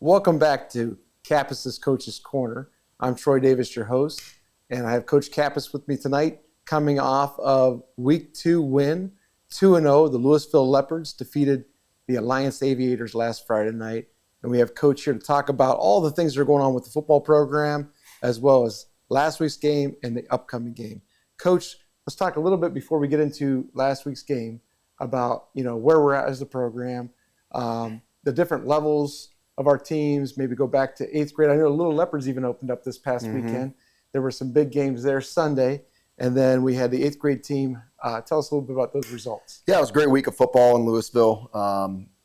Welcome back to Kappas Coaches Corner. I'm Troy Davis, your host, and I have Coach Kappas with me tonight, coming off of Week 2 win, 2-0. The Louisville Leopards defeated the Alliance Aviators last Friday night, and we have Coach here to talk about all the things that are going on with the football program, as well as last week's game and the upcoming game. Coach, let's talk a little bit before we get into last week's game about where we're at as a program, the different levels of our teams, maybe go back to 8th grade. I know the Little Leopards even opened up this past weekend. There were some big games there Sunday, and then we had the 8th grade team. Tell us a little bit about those results. Yeah, it was a great week of football in Louisville.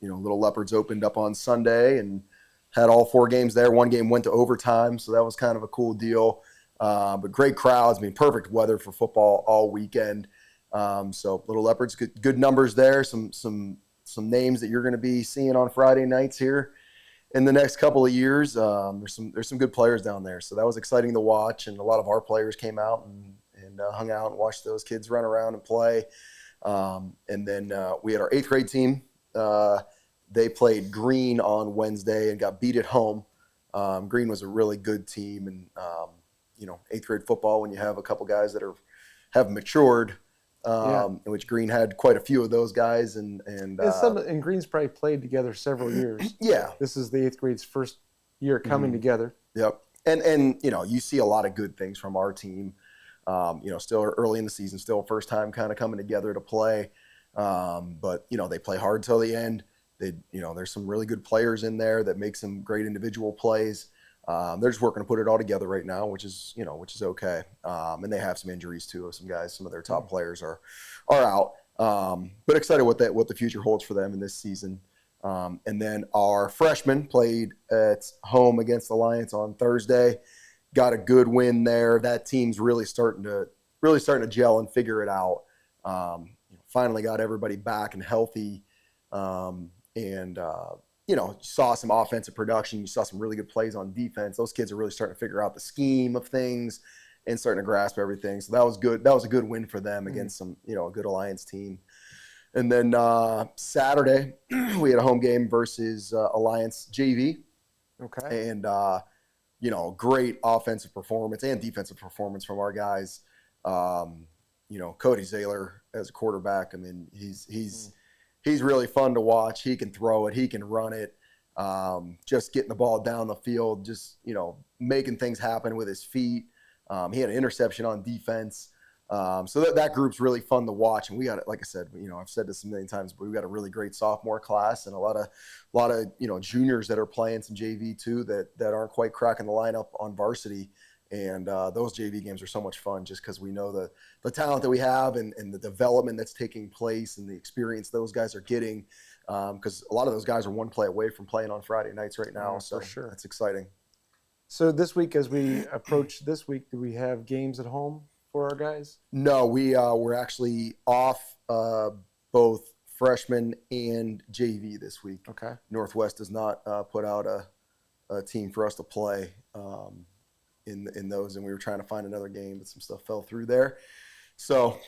Little Leopards opened up on Sunday and had all 4 games there. One game went to overtime, so that was kind of a cool deal. But great crowds, perfect weather for football all weekend. So Little Leopards, good numbers there. Some names that you're going to be seeing on Friday nights here in the next couple of years. There's some good players down there, so that was exciting to watch. And a lot of our players came out and hung out and watched those kids run around and play. And then we had our 8th grade team. They played Green on Wednesday and got beat at home. Green was a really good team, and 8th grade football, when you have a couple guys that have matured, in which Green had quite a few of those guys, and Green's probably played together several years. Yeah, this is the 8th grade's first year coming together. Yep, and you see a lot of good things from our team. Still early in the season, still first time kind of coming together to play, but they play hard till the end. There's some really good players in there that make some great individual plays. They're just working to put it all together right now, which is okay. And they have some injuries too of some guys. Some of their top players are out. But excited what the future holds for them in this season. And then our freshmen played at home against Alliance on Thursday. Got a good win there. That team's really starting to gel and figure it out. Finally got everybody back and healthy. Saw some offensive production. You saw some really good plays on defense. Those kids are really starting to figure out the scheme of things and starting to grasp everything. So that was good. That was a good win for them against a good Alliance team. And then Saturday, we had a home game versus Alliance JV. Okay. And, great offensive performance and defensive performance from our guys. Cody Zaylor as a quarterback, he's really fun to watch. He can throw it. He can run it. Just getting the ball down the field, just, making things happen with his feet. He had an interception on defense. So that group's really fun to watch. And we got, like I said, I've said this a million times, but we've got a really great sophomore class and a lot of juniors that are playing some JV too that aren't quite cracking the lineup on varsity. And those JV games are so much fun just because we know the talent that we have and the development that's taking place and the experience those guys are getting. Because a lot of those guys are one play away from playing on Friday nights right now. So for sure. That's exciting. So this week, as we approach this week, do we have games at home for our guys? No, we're actually off both freshman and JV this week. Okay. Northwest does not put out a team for us to play in those, and we were trying to find another game, but some stuff fell through there. So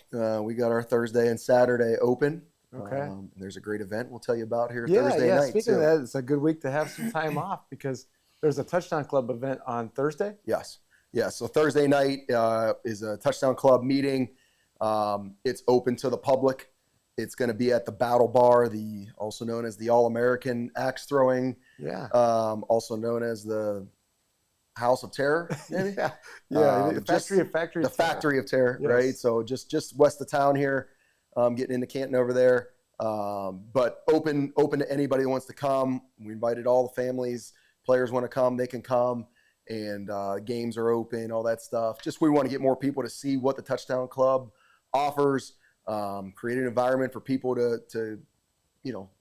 we got our Thursday and Saturday open. Okay. And there's a great event we'll tell you about here Thursday night. Speaking of that, it's a good week to have some time off because there's a Touchdown Club event on Thursday. Yes. Yeah, so Thursday night is a Touchdown Club meeting. It's open to the public. It's going to be at the Battle Bar, also known as the All-American Axe Throwing. Yeah. Also known as the House of Terror, maybe? The Factory of Terror. Yes. Right? So just west of town here, getting into Canton over there. But open to anybody who wants to come. We invited all the families. Players want to come, they can come. And games are open, all that stuff. Just we want to get more people to see what the Touchdown Club offers, create an environment for people to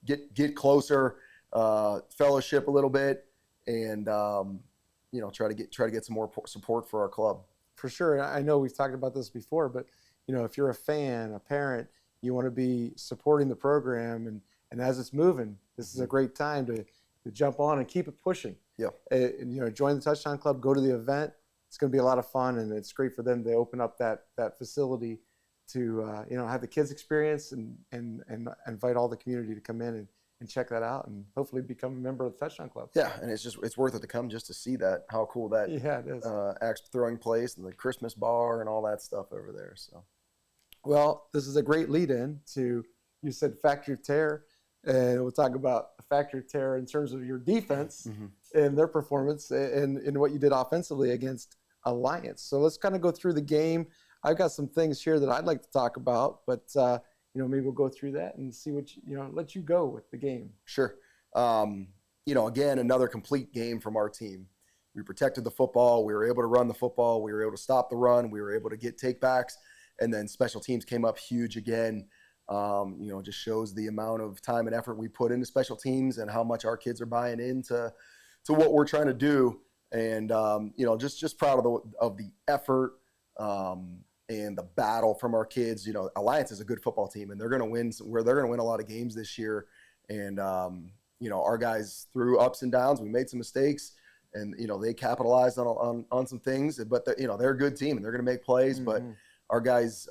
get closer, fellowship a little bit, and try to get some more support for our club. For sure. I know we've talked about this before, but if you're a fan, a parent, you want to be supporting the program, and as it's moving, this is a great time to jump on and keep it pushing. Yeah. Join the Touchdown Club, go to the event. It's going to be a lot of fun, and it's great for them to open up that facility to have the kids experience and invite all the community to come in and check that out and hopefully become a member of the Touchdown Club. Yeah, and it's worth it to come just to see that, how cool that Yeah, it is. axe throwing place and the Christmas bar and all that stuff over there. So, Well, this is a great lead-in to, you said factory of terror, and we'll talk about the factory of terror in terms of your defense and their performance and what you did offensively against Alliance. So let's kind of go through the game. I've got some things here that I'd like to talk about, but maybe we'll go through that and see what let you go with the game. sure. Again, another complete game from our team. We protected the football. We were able to run the football. We were able to stop the run. We were able to get takebacks. And then special teams came up huge again. Just shows the amount of time and effort we put into special teams and how much our kids are buying into what we're trying to do. And, just proud of the effort and the battle from our kids. Alliance is a good football team, and they're going to win. They're going to win a lot of games this year. And, our guys, through ups and downs, we made some mistakes, and they capitalized on some things. But they're a good team, and they're going to make plays. But our guys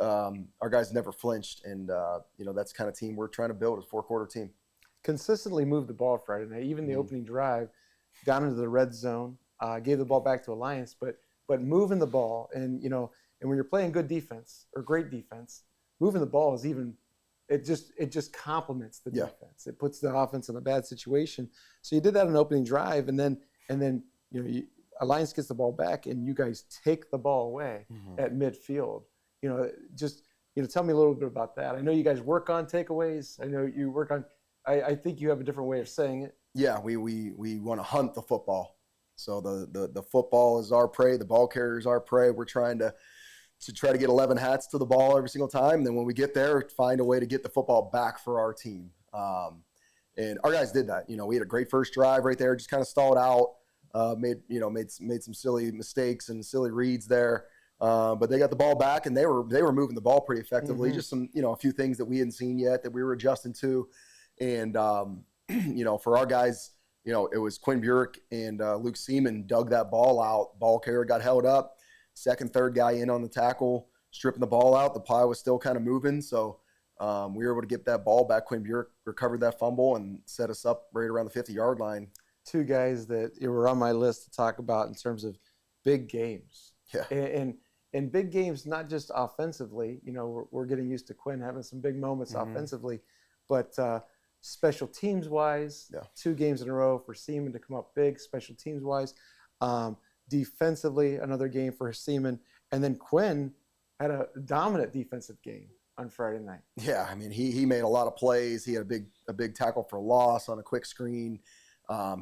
never flinched, and that's the kind of team we're trying to build, a 4-quarter team. Consistently moved the ball Friday night. Even the opening drive, got into the red zone, gave the ball back to Alliance, but moving the ball, and when you're playing good defense or great defense, moving the ball is even. It just complements the defense. It puts the offense in a bad situation. So you did that on opening drive, and then Alliance gets the ball back, and you guys take the ball away at midfield. Tell me a little bit about that. I know you guys work on takeaways. I know you work on. I think you have a different way of saying it. Yeah, we want to hunt the football. So the football is our prey. The ball carrier is our prey. We're trying to try to get 11 hats to the ball every single time. And then when we get there, find a way to get the football back for our team. And our guys did that. We had a great first drive right there, just kind of stalled out, made some silly mistakes and silly reads there. But they got the ball back, and they were moving the ball pretty effectively. Just some, a few things that we hadn't seen yet that we were adjusting to. And, for our guys, it was Quinn Burek and Luke Seaman dug that ball out. Ball carrier got held up. Second, third guy in on the tackle, stripping the ball out. The pie was still kind of moving. So we were able to get that ball back. Quinn Burek recovered that fumble and set us up right around the 50-yard line. Two guys that were on my list to talk about in terms of big games. Yeah. And big games, not just offensively. We're getting used to Quinn having some big moments offensively, but special teams wise, 2 games in a row for Seaman to come up big, special teams wise. Defensively, another game for Seaman. And then Quinn had a dominant defensive game on Friday night. Yeah, I mean, he made a lot of plays. He had a big tackle for loss on a quick screen.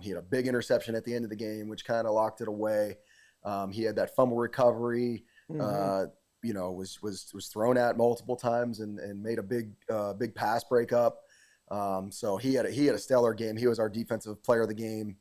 He had a big interception at the end of the game, which kind of locked it away. He had that fumble recovery. Was thrown at multiple times and made a big pass breakup. So he had a stellar game. He was our defensive player of the game.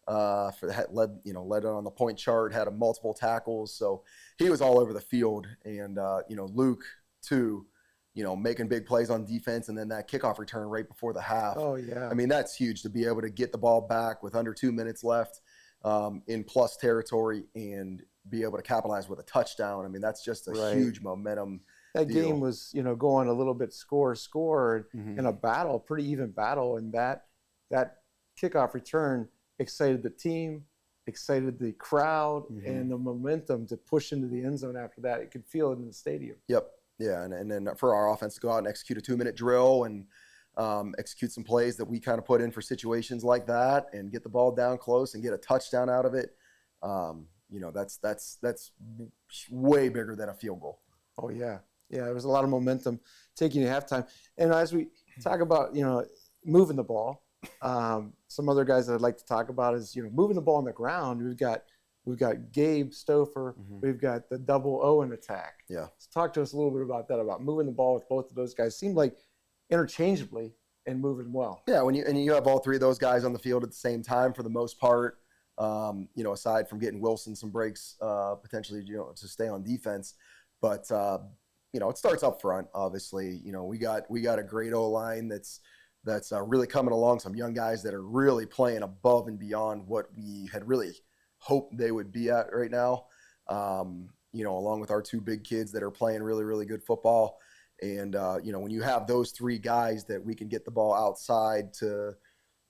Led on the point chart, had multiple tackles. So he was all over the field. And Luke too, making big plays on defense, and then that kickoff return right before the half. Oh yeah. I mean, that's huge to be able to get the ball back with under 2 minutes left in plus territory and be able to capitalize with a touchdown. I mean, that's just a huge momentum. That game was, going a little bit score in a battle, pretty even battle, and that kickoff return excited the team, excited the crowd, and the momentum to push into the end zone after that. You could feel it in the stadium. Yep. Yeah, and then for our offense to go out and execute a 2-minute drill and execute some plays that we kind of put in for situations like that and get the ball down close and get a touchdown out of it, that's way bigger than a field goal. Oh, yeah. Yeah, there was a lot of momentum taking you to halftime. And as we talk about, moving the ball, some other guys that I'd like to talk about is, moving the ball on the ground. We've got Gabe Stouffer. We've got the double Owen attack. Yeah. So talk to us a little bit about that, about moving the ball with both of those guys. Seemed like interchangeably and moving well. Yeah, when you have all 3 of those guys on the field at the same time for the most part, aside from getting Wilson some breaks potentially, to stay on defense. But it starts up front. Obviously, we got a great O-line that's really coming along. Some young guys that are really playing above and beyond what we had really hoped they would be at right now. Along with our 2 big kids that are playing really, really good football. And when you have those 3 guys that we can get the ball outside to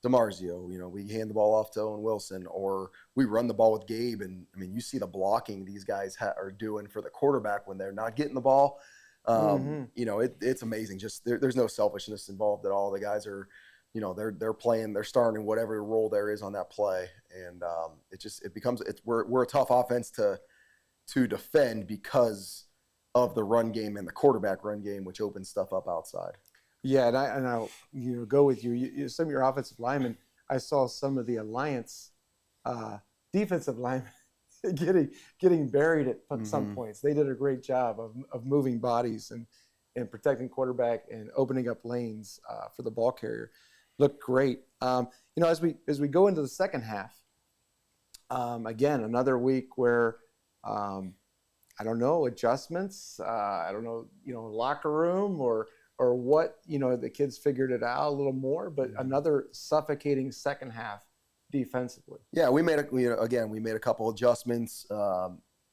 DiMarzio, we hand the ball off to Owen Wilson, or we run the ball with Gabe. And I mean, you see the blocking these guys are doing for the quarterback when they're not getting the ball. It's amazing. Just there's no selfishness involved at all. The guys are, they're playing, they're starting whatever role there is on that play. And we're a tough offense to defend because of the run game and the quarterback run game, which opens stuff up outside. Yeah, and I'll go with you. Some of your offensive linemen, I saw some of the Alliance defensive linemen getting buried at some points. They did a great job of moving bodies and protecting quarterback and opening up lanes for the ball carrier. Looked great. As we go into the second half, again, another week where I don't know, adjustments. I don't know, locker room or what, the kids figured it out a little more, but another suffocating second half defensively. Yeah, we made a couple adjustments,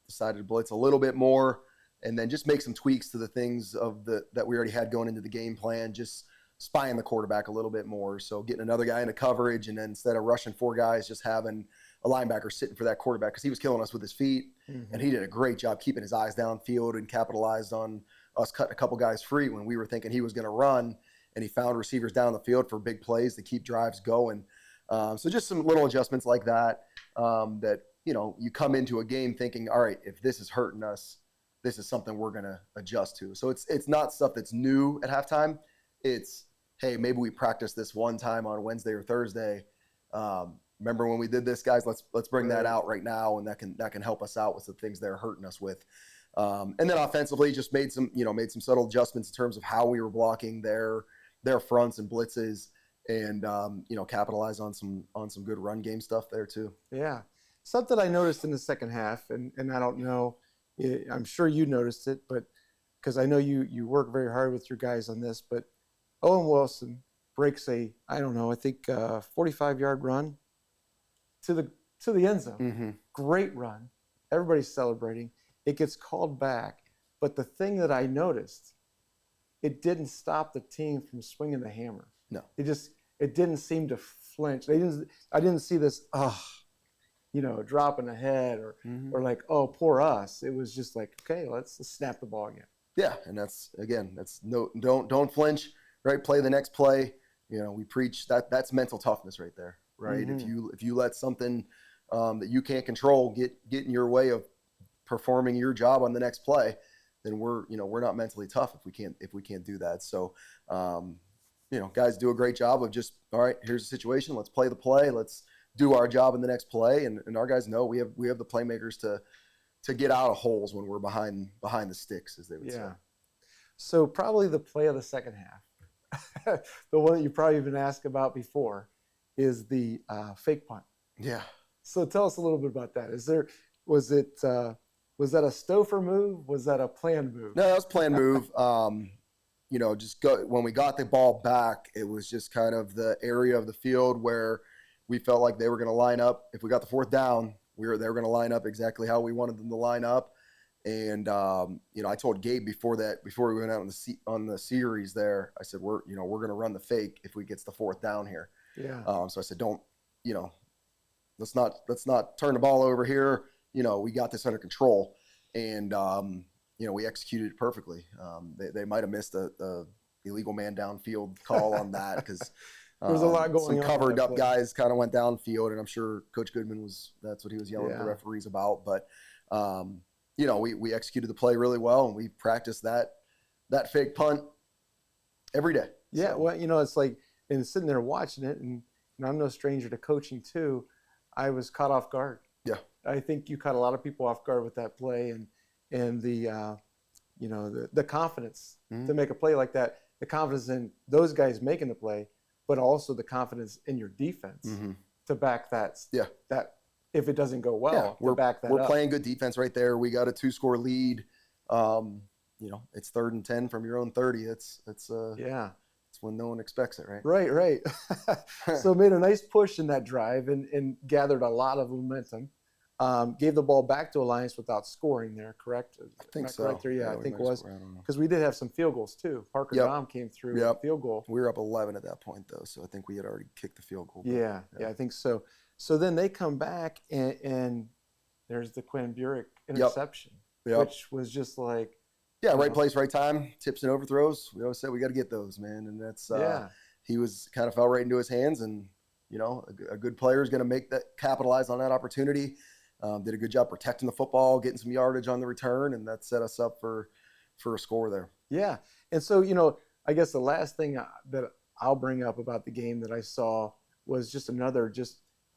decided to blitz a little bit more, and then just make some tweaks to the things that we already had going into the game plan, just spying the quarterback a little bit more. So getting another guy into coverage, and then instead of rushing 4 guys, just having a linebacker sitting for that quarterback, because he was killing us with his feet, and he did a great job keeping his eyes downfield and capitalized on us cutting a couple guys free when we were thinking he was going to run, and he found receivers down the field for big plays to keep drives going. So just some little adjustments like that, that, you come into a game thinking, all right, if this is hurting us, this is something we're going to adjust to. So it's not stuff that's new at halftime. It's, hey, maybe we practiced this one time on Wednesday or Thursday. Remember when we did this, guys? Let's bring that out right now, and that can help us out with the things they're hurting us with. And then offensively, just made some subtle adjustments in terms of how we were blocking their fronts and blitzes, and capitalize on some good run game stuff there too. Yeah, something I noticed in the second half, and I don't know, I'm sure you noticed it, but because I know you work very hard with your guys on this, but Owen Wilson breaks I think 45-yard run to the end zone. Great run. Everybody's celebrating. It gets called back. But the thing that I noticed, it didn't stop the team from swinging the hammer. No. It didn't seem to flinch. I didn't see this, dropping the head or like, oh, poor us. It was just like, okay, let's snap the ball again. Yeah, and that's don't flinch, right? Play the next play. We preach that's mental toughness right there, right? If you let something that you can't control get in your way of performing your job on the next play, then we're not mentally tough if we can't do that. So guys do a great job of just, all right, here's the situation, let's play the play, let's do our job in the next play, and our guys know we have the playmakers to get out of holes when we're behind the sticks, as they would say. So probably the play of the second half, the one that you've probably been asked about before, is the fake punt. Yeah. So tell us a little bit about that. Was that a Stouffer move? Was that a planned move? No, that was a planned move. When we got the ball back, it was just kind of the area of the field where we felt like they were going to line up. If we got the fourth down, they were going to line up exactly how we wanted them to line up. And I told Gabe before we went out on the series there, I said we're going to run the fake if we gets the fourth down here. Yeah. So I said, let's not turn the ball over here. We got this under control, and we executed it perfectly. They might have missed a illegal man downfield call on that because there was a lot going on. Some covered up guys kind of went downfield, and I'm sure Coach Goodman that's what he was yelling at the referees about. But we executed the play really well, and we practiced that fake punt every day. Yeah, so. Well, it's like, and sitting there watching it, and I'm no stranger to coaching too. I was caught off guard. Yeah, I think you caught a lot of people off guard with that play, and the the confidence to make a play like that, the confidence in those guys making the play, but also the confidence in your defense to back that. Yeah, that if it doesn't go well, to back that we're up. Playing good defense right there. We got a 2-score lead. It's 3rd and 10 from your own 30. It's when no one expects it, right? Right. So made a nice push in that drive and gathered a lot of momentum. gave the ball back to Alliance without scoring there, correct? I think Not so. correct there? Yeah, I we think it might have was. scored. I don't know. Because we did have some field goals too. Parker Yep. Dom came through with a field goal. We were up 11 at that point, though, so I think we had already kicked the field goal. Yeah, I think so. So then they come back, and there's the Quinn Burek interception, which was just like, right place, right time, tips and overthrows. We always said we got to get those, man, and that's he was kind of fell right into his hands, and a good player is going to capitalize on that opportunity. Did a good job protecting the football, getting some yardage on the return, and that set us up for a score there. Yeah, and so I guess the last thing that I'll bring up about the game that I saw was just another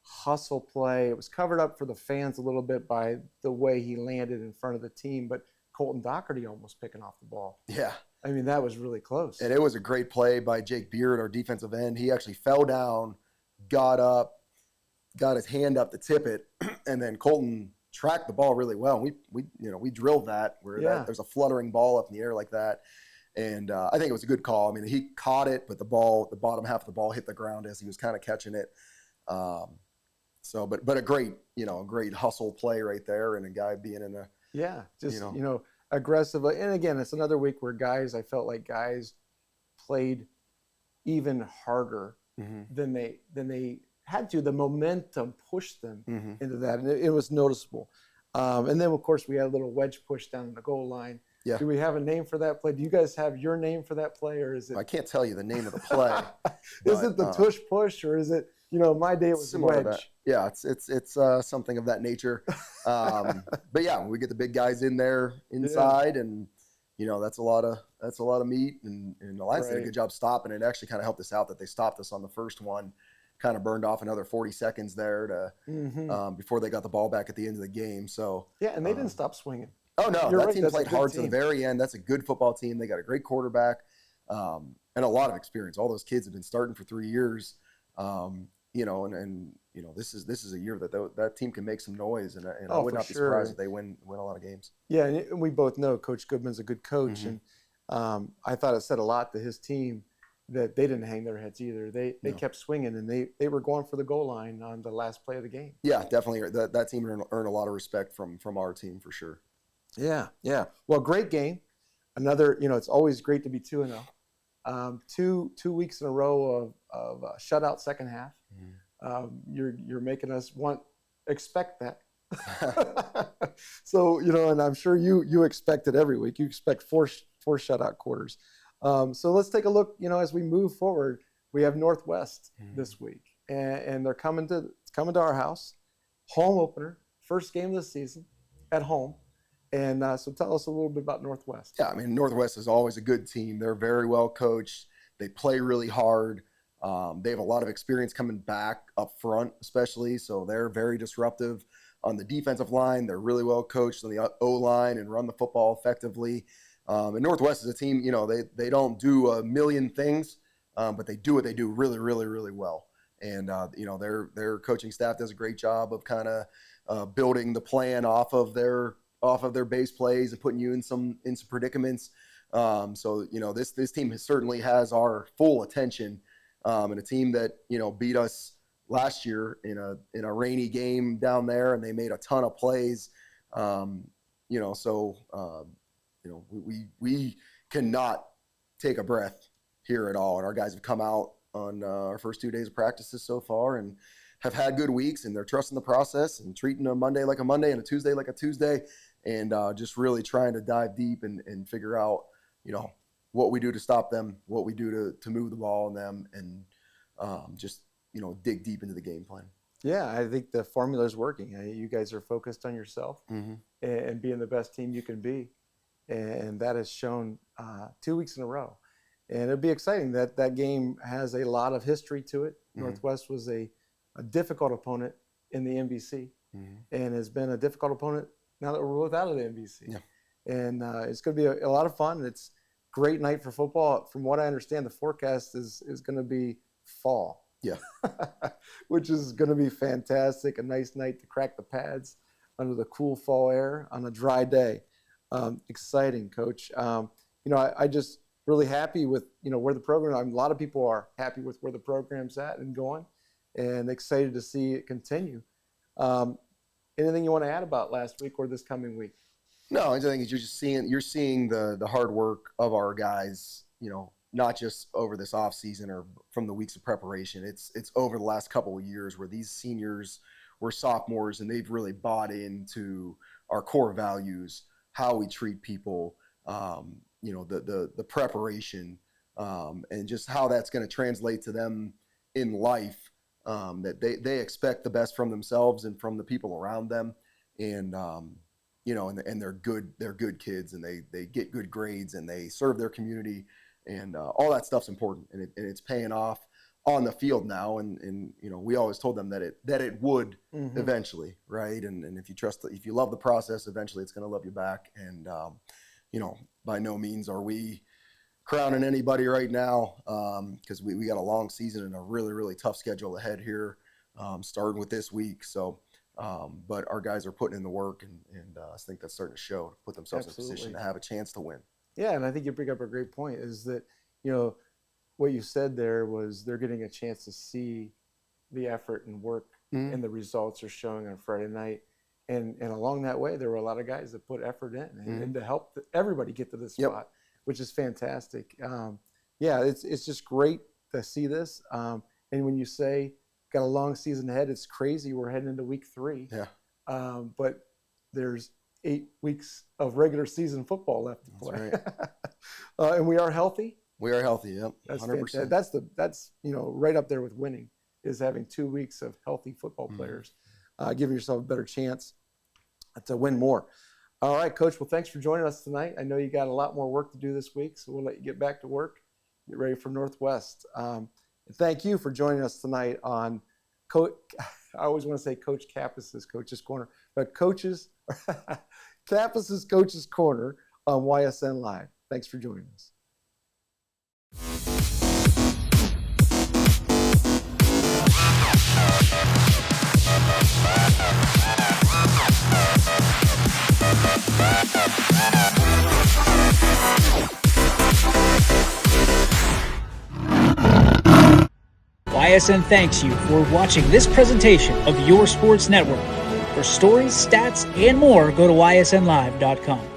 hustle play. It was covered up for the fans a little bit by the way he landed in front of the team, but Colton Doherty almost picking off the ball. Yeah. I mean, that was really close. And it was a great play by Jake Beard, our defensive end. He actually fell down, got up, got his hand up to tip it, and then Colton tracked the ball really well. We drilled that where there's a fluttering ball up in the air like that. And I think it was a good call. I mean, he caught it, but the bottom half of the ball hit the ground as he was kind of catching it. But a great hustle play right there, and a guy being in a aggressive. And again, it's another week where I felt like guys played even harder than they had to. The momentum pushed them into that, and it was noticeable. And then of course we had a little wedge push down the goal line. Yeah. Do we have a name for that play? Do you guys have your name for that play, or is it? I can't tell you the name of the play. Is it the tush push, or is it? My day it was similar wedge. to that. Yeah, it's something of that nature. But yeah, we get the big guys in there inside, and that's a lot of meat. And Alliance did a good job stopping it. It actually kind of helped us out that they stopped us on the first one. Kind of burned off another 40 seconds there before they got the ball back at the end of the game. So and they didn't stop swinging. Oh no, You're that right, team played hard to the team. very end. That's a good football team. They got a great quarterback and a lot of experience. All those kids have been starting for 3 years. This is a year that team can make some noise, and I would not be surprised if they win a lot of games. Yeah, and we both know Coach Goodman's a good coach, and I thought it said a lot to his team that they didn't hang their heads either. They kept swinging, and they were going for the goal line on the last play of the game. Yeah, definitely. That team earned a lot of respect from our team for sure. Yeah. Well, great game. Another, it's always great to be 2-0. 2 weeks in a row of shutout second half. You're making us expect that. So and I'm sure you expect it every week. You expect four shutout quarters. So let's take a look. As we move forward, we have Northwest this week, and they're coming to our house, home opener, first game of the season at home. And so tell us a little bit about Northwest. Yeah, I mean, Northwest is always a good team. They're very well coached. They play really hard. They have a lot of experience coming back up front, especially. So they're very disruptive on the defensive line. They're really well coached on the O-line and run the football effectively. And Northwest is a team, they don't do a million things, but they do what they do really, really, really well. And, their coaching staff does a great job of kind of building the plan off of their base plays and putting you in some predicaments. So this team certainly has our full attention, and a team that beat us last year in a rainy game down there, and they made a ton of plays. We cannot take a breath here at all, and our guys have come out on our first 2 days of practices so far and have had good weeks, and they're trusting the process and treating a Monday like a Monday and a Tuesday like a Tuesday. And just really trying to dive deep and figure out, what we do to stop them, what we do to move the ball on them, and dig deep into the game plan. Yeah, I think the formula is working. You guys are focused on yourself and being the best team you can be. And that has shown 2 weeks in a row. And it'll be exciting. That game has a lot of history to it. Northwest was a difficult opponent in the NBC and has been a difficult opponent now that we're both out of the NBC. Yeah. And it's going to be a lot of fun. It's a great night for football. From what I understand, the forecast is going to be fall. Yeah. Which is going to be fantastic. A nice night to crack the pads under the cool fall air on a dry day. Exciting, Coach. I just really happy with, where the program, a lot of people are happy with where the program's at and going, and excited to see it continue. anything you want to add about last week or this coming week? No, I think you're seeing the hard work of our guys, not just over this off season or from the weeks of preparation. It's over the last couple of years where these seniors were sophomores and they've really bought into our core values, how we treat people, the preparation, and just how that's going to translate to them in life. That they expect the best from themselves and from the people around them, and and they're good kids, and they get good grades, and they serve their community, and all that stuff's important, and it's paying off on the field now. And we always told them that it would eventually, right? And if you love the process, eventually it's going to love you back. And by no means are we crowning anybody right now, because we got a long season and a really, really tough schedule ahead here, starting with this week. So, but our guys are putting in the work, and I think that's starting to show, to put themselves Absolutely. in a position to have a chance to win. Yeah, and I think you bring up a great point, is that, what you said there was they're getting a chance to see the effort and work and the results are showing on Friday night. And along that way, there were a lot of guys that put effort in and to help everybody get to this spot, which is fantastic. It's just great to see this. And when you say got a long season ahead, it's crazy. We're heading into week 3. Yeah. But there's 8 weeks of regular season football left to play. That's right. And we are healthy. We are healthy. Yep. That's 100%. That's right up there with winning, is having 2 weeks of healthy football players, giving yourself a better chance to win more. All right, Coach. Well, thanks for joining us tonight. I know you got a lot more work to do this week, so we'll let you get back to work. Get ready for Northwest. And thank you for joining us tonight on I always want to say Coach Kappas' Coaches Corner, but Kappas' Coaches Corner on YSN Live. Thanks for joining us. YSN thanks you for watching this presentation of Your Sports Network. For stories, stats, and more, go to ysnlive.com.